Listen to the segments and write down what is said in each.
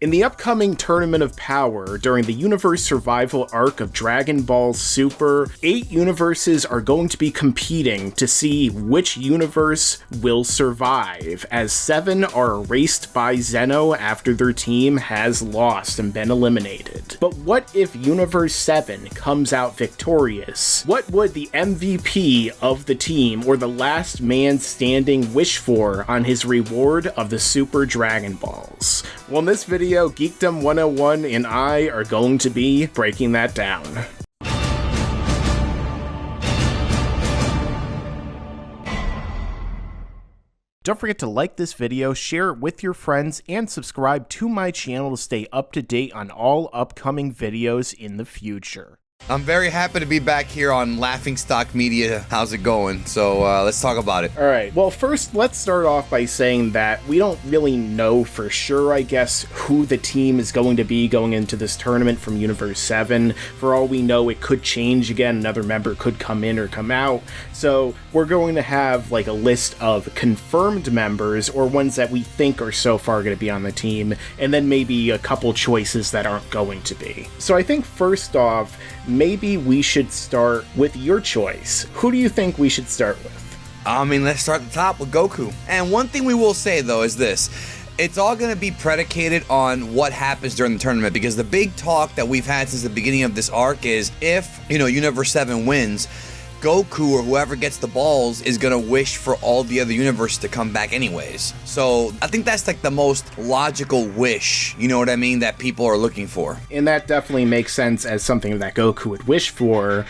In the upcoming Tournament of Power, during the Universe Survival arc of Dragon Ball Super, 8 universes are going to be competing to see which universe will survive, as 7 are erased by Zeno after their team has lost and been eliminated. But what if Universe 7 comes out victorious? What would the MVP of the team, or the last man standing, wish for on his reward of the Super Dragon Balls? Well, in this video, Geekdom 101 and I are going to be breaking that down. Don't forget to like this video, share it with your friends, and subscribe to my channel to stay up to date on all upcoming videos in the future. I'm very happy to be back here on Laughingstock Media. How's it going? So let's talk about it. All right. Well, first, let's start off by saying that we don't really know for sure, I guess, who the team is going to be going into this tournament from Universe 7. For all we know, it could change again. Another member could come in or come out. So we're going to have like a list of confirmed members, or ones that we think are so far going to be on the team, and then maybe a couple choices that aren't going to be. So I think first off, maybe we should start with your choice. Who do you think we should start with? I mean, let's start at the top with Goku. And one thing we will say, though, is this. It's all going to be predicated on what happens during the tournament, because the big talk that we've had since the beginning of this arc is if, Universe 7 wins, Goku or whoever gets the balls is gonna wish for all the other universes to come back anyways. So I think that's like the most logical wish, you know what I mean, that people are looking for. And that definitely makes sense as something that Goku would wish for.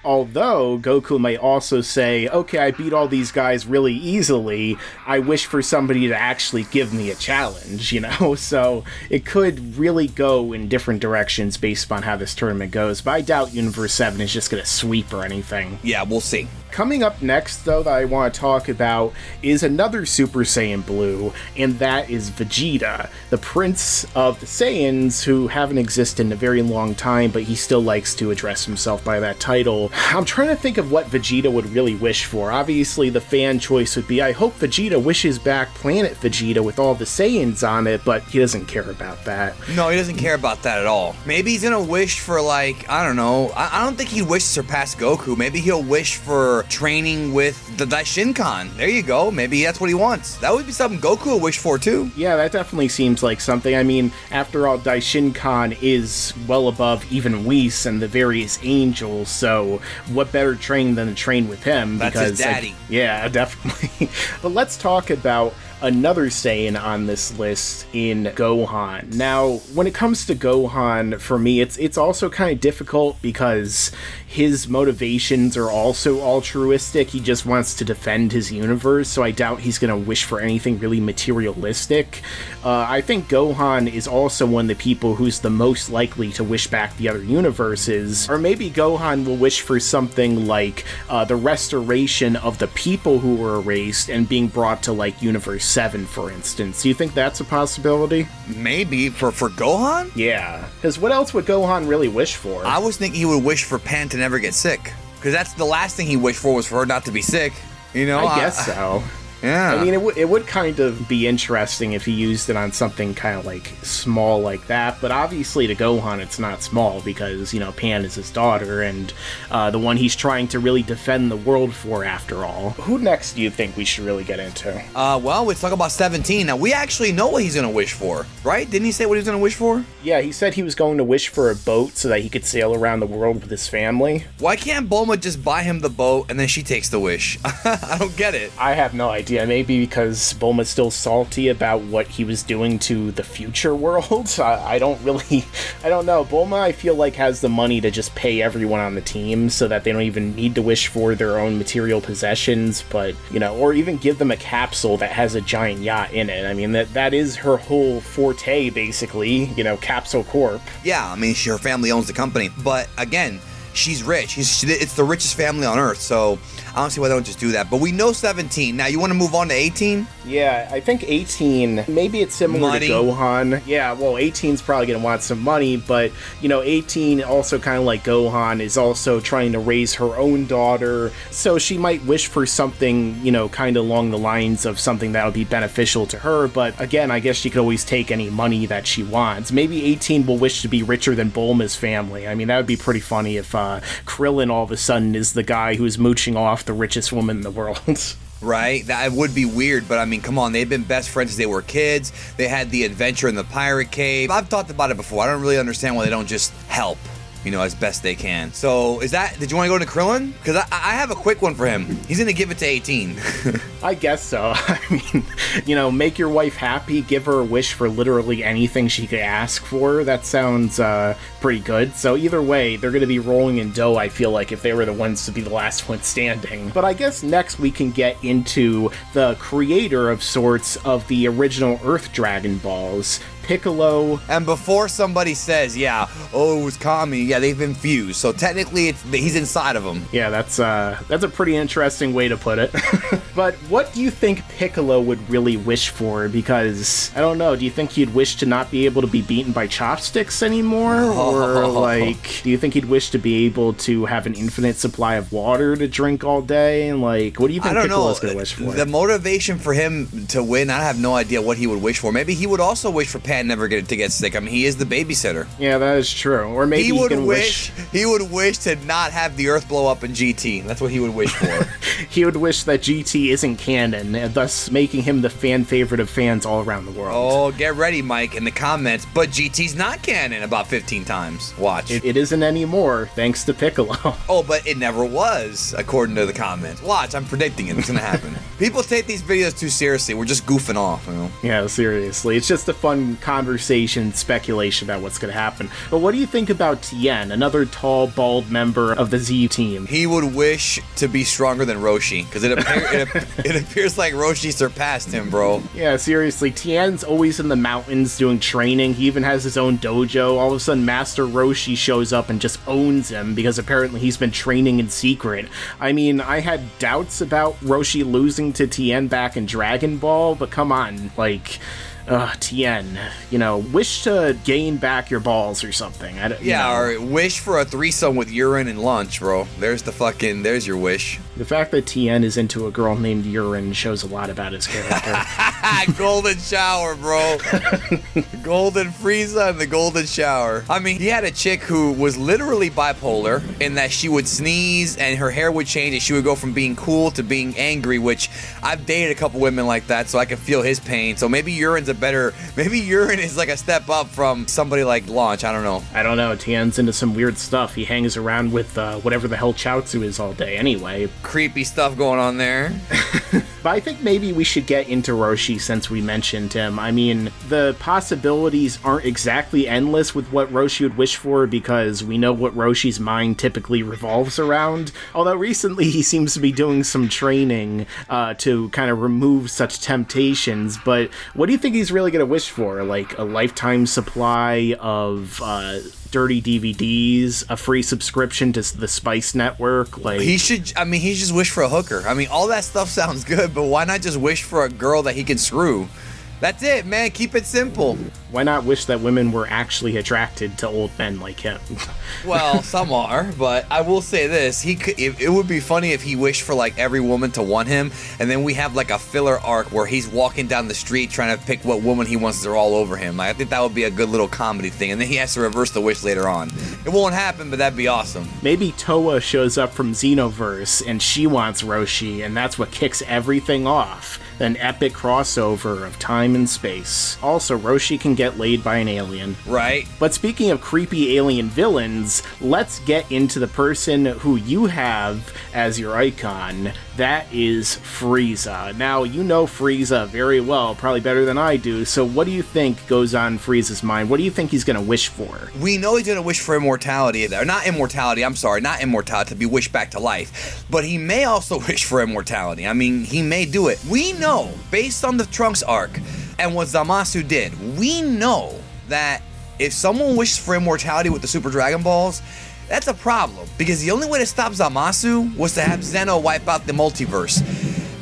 Although, Goku might also say, okay, I beat all these guys really easily, I wish for somebody to actually give me a challenge, So it could really go in different directions based upon how this tournament goes, but I doubt Universe 7 is just going to sweep or anything. Yeah, we'll see. Coming up next, though, that I want to talk about is another Super Saiyan Blue, and that is Vegeta, the Prince of the Saiyans, who haven't existed in a very long time, but he still likes to address himself by that title. I'm trying to think of what Vegeta would really wish for. Obviously, the fan choice would be, I hope Vegeta wishes back Planet Vegeta with all the Saiyans on it, but he doesn't care about that. No, he doesn't care about that at all. Maybe he's gonna wish for, like, I don't know, I don't think he'd wish to surpass Goku. Maybe he'll wish for training with the Daishinkan. There you go. Maybe that's what he wants. That would be something Goku would wish for too. Yeah, that definitely seems like something. I mean, after all, Daishinkan is well above even Whis and the various angels, so what better training than to train with him? That's his daddy. Yeah, definitely. But let's talk about another Saiyan on this list in Gohan. Now, when it comes to Gohan, for me, it's also kind of difficult because his motivations are also altruistic. He just wants to defend his universe, so I doubt he's going to wish for anything really materialistic. I think Gohan is also one of the people who's the most likely to wish back the other universes, or maybe Gohan will wish for something like the restoration of the people who were erased and being brought to, like, Universe 7, for instance. Do you think that's a possibility? Maybe. For Gohan? Yeah. Because what else would Gohan really wish for? I was thinking he would wish for Pan to never get sick. Because that's the last thing he wished for, was for her not to be sick. I guess so. Yeah. I mean, it would kind of be interesting if he used it on something kind of, like, small like that, but obviously to Gohan it's not small because, Pan is his daughter and the one he's trying to really defend the world for, after all. Who next do you think we should really get into? Well, let's talk about 17. Now, we actually know what he's going to wish for, right? Didn't he say what he was going to wish for? Yeah, he said he was going to wish for a boat so that he could sail around the world with his family. Why can't Bulma just buy him the boat and then she takes the wish? I don't get it. I have no idea. Maybe because Bulma's still salty about what he was doing to the future world. I don't know. Bulma, I feel like, has the money to just pay everyone on the team so that they don't even need to wish for their own material possessions, but, or even give them a capsule that has a giant yacht in it. I mean, that is her whole forte, basically, Capsule Corp. Yeah, I mean, her family owns the company, but again, she's rich. It's the richest family on Earth, so I don't see why they don't just do that. But we know 17. Now, you want to move on to 18? Yeah, I think 18, maybe it's similar to Gohan. Yeah, well, 18's probably going to want some money, but, 18, also kind of like Gohan, is also trying to raise her own daughter, so she might wish for something, kind of along the lines of something that would be beneficial to her, but again, I guess she could always take any money that she wants. Maybe 18 will wish to be richer than Bulma's family. I mean, that would be pretty funny if Krillin all of a sudden is the guy who's mooching off the richest woman in the world. Right? That would be weird, but I mean, come on, they've been best friends since they were kids. They had the adventure in the pirate cave. I've talked about it before. I don't really understand why they don't just help, as best they can. So, did you want to go to Krillin? Because I have a quick one for him. He's going to give it to 18. I guess so. I mean, make your wife happy, give her a wish for literally anything she could ask for. That sounds pretty good. So either way, they're going to be rolling in dough, I feel like, if they were the ones to be the last one standing. But I guess next we can get into the creator of sorts of the original Earth Dragon Balls, Piccolo. And before somebody says, it was Kami, they've been fused. So technically, he's inside of them. Yeah, that's a pretty interesting way to put it. But what do you think Piccolo would really wish for? Because, I don't know, do you think he'd wish to not be able to be beaten by chopsticks anymore? Or, do you think he'd wish to be able to have an infinite supply of water to drink all day? And, what do you think Piccolo's going to wish for? The motivation for him to win, I have no idea what he would wish for. Maybe he would also wish for Pat never to get sick. I mean, he is the babysitter. Yeah, that is true. Or maybe he would wish to not have the Earth blow up in GT. That's what he would wish for. He would wish that GT isn't canon, and thus making him the fan favorite of fans all around the world. Oh, get ready, Mike, in the comments. But GT's not canon about 15 times. Watch. It isn't anymore, thanks to Piccolo. Oh, but it never was, according to the comments. Watch, I'm predicting it. It's going to happen. People take these videos too seriously. We're just goofing off, Yeah, seriously. It's just a fun conversation, speculation about what's going to happen. But what do you think about Tien, another tall, bald member of the Z team? He would wish to be stronger than Roshi, because it appears like Roshi surpassed him, bro. Yeah, seriously. Tien's always in the mountains doing training. He even has his own dojo. All of a sudden, Master Roshi shows up and just owns him, because apparently he's been training in secret. I mean, I had doubts about Roshi losing to Tien back in Dragon Ball, but come on, Tien, wish to gain back your balls or something. Or wish for a threesome with urine and lunch, bro. There's your wish. The fact that Tien is into a girl named Urine shows a lot about his character. Golden shower, bro. Golden Frieza and the golden shower. I mean, he had a chick who was literally bipolar in that she would sneeze and her hair would change and she would go from being cool to being angry, which I've dated a couple women like that, so I can feel his pain. So maybe Urine is like a step up from somebody like Launch. I don't know. I don't know. Tien's into some weird stuff. He hangs around with whatever the hell Chaozu is all day anyway. Creepy stuff going on there. But I think maybe we should get into Roshi since we mentioned him. I mean, the possibilities aren't exactly endless with what Roshi would wish for, because we know what Roshi's mind typically revolves around. Although recently he seems to be doing some training to kind of remove such temptations. But what do you think he's really going to wish for? Like a lifetime supply of dirty DVDs, a free subscription to the Spice Network? He just wish for a hooker. I mean, all that stuff sounds good, but why not just wish for a girl that he can screw? That's it, man. Keep it simple. Why not wish that women were actually attracted to old men like him? Well, some are, but I will say this. It would be funny if he wished for, every woman to want him, and then we have, a filler arc where he's walking down the street trying to pick what woman he wants. They're all over him. I think that would be a good little comedy thing, and then he has to reverse the wish later on. It won't happen, but that'd be awesome. Maybe Toa shows up from Xenoverse, and she wants Roshi, and that's what kicks everything off. An epic crossover of time and space. Also, Roshi can get laid by an alien. Right. But speaking of creepy alien villains, let's get into the person who you have as your icon. That is Frieza. Now, you know Frieza very well, probably better than I do, so what do you think goes on Frieza's mind? What do you think he's going to wish for? We know he's going to wish for immortality. Not immortality, to be wished back to life. But he may also wish for immortality. I mean, he may do it. We know, based on the Trunks arc and what Zamasu did, we know that if someone wishes for immortality with the Super Dragon Balls, that's a problem, because the only way to stop Zamasu was to have Zeno wipe out the multiverse.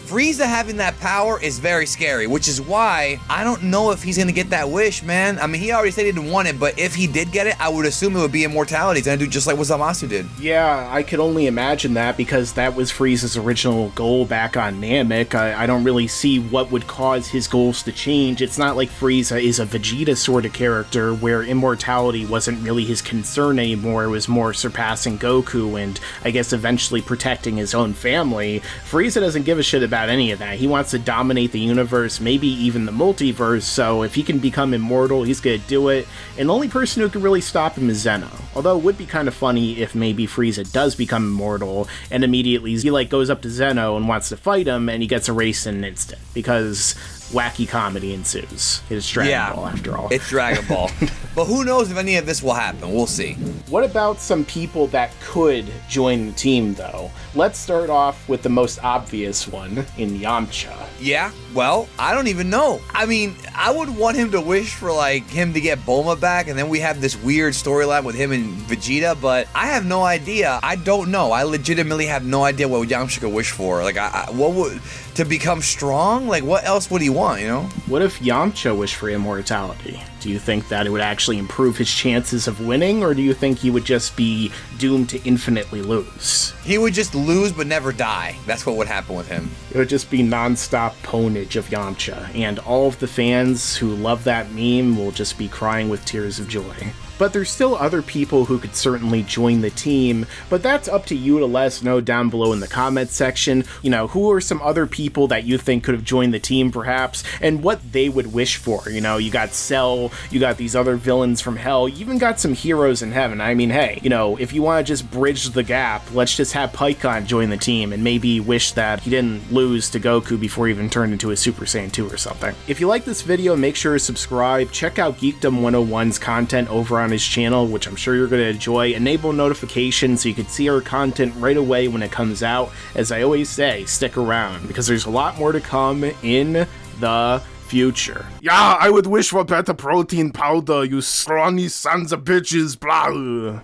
Frieza having that power is very scary, which is why I don't know if he's gonna get that wish, man. I mean, he already said he didn't want it, but if he did get it, I would assume it would be immortality. He's gonna do just like what Zamasu did. Yeah, I could only imagine that, because that was Frieza's original goal back on Namek. I don't really see what would cause his goals to change. It's not like Frieza is a Vegeta sort of character where immortality wasn't really his concern anymore. It was more surpassing Goku and, I guess, eventually protecting his own family. Frieza doesn't give a shit about any of that. He wants to dominate the universe, maybe even the multiverse, so if he can become immortal, he's gonna do it, and the only person who can really stop him is Zeno. Although it would be kind of funny if maybe Frieza does become immortal, and immediately he goes up to Zeno and wants to fight him, and he gets erased in an instant, because wacky comedy ensues. It's Dragon Ball, after all. It's Dragon Ball. But who knows if any of this will happen? We'll see. What about some people that could join the team, though? Let's start off with the most obvious one, in Yamcha. Yeah, well, I don't even know. I mean, I would want him to wish for, like, him to get Bulma back, and then we have this weird storyline with him and Vegeta, but I have no idea. I don't know. I legitimately have no idea what Yamcha could wish for. Like, what would... to become strong? Like, what else would he want, you know? What if Yamcha wished for immortality? Do you think that it would actually improve his chances of winning, or do you think he would just be doomed to infinitely lose? He would just lose but never die. That's what would happen with him. It would just be non-stop ponage of Yamcha, and all of the fans who love that meme will just be crying with tears of joy. But there's still other people who could certainly join the team, but that's up to you to let us know down below in the comments section. You know, who are some other people that you think could have joined the team perhaps, and what they would wish for. You know, you got Cell, you got these other villains from hell, you even got some heroes in heaven. I mean, hey, you know, if you want to just bridge the gap, let's just have Piccolo join the team and maybe wish that he didn't lose to Goku before he even turned into a Super Saiyan 2 or something. If you like this video, make sure to subscribe, check out Geekdom 101's content over on his channel, which I'm sure you're going to enjoy. Enable notifications so you can see our content right away when it comes out. As I always say, stick around, because there's a lot more to come in the future. Yeah, I would wish for better protein powder, you scrawny sons of bitches, blah.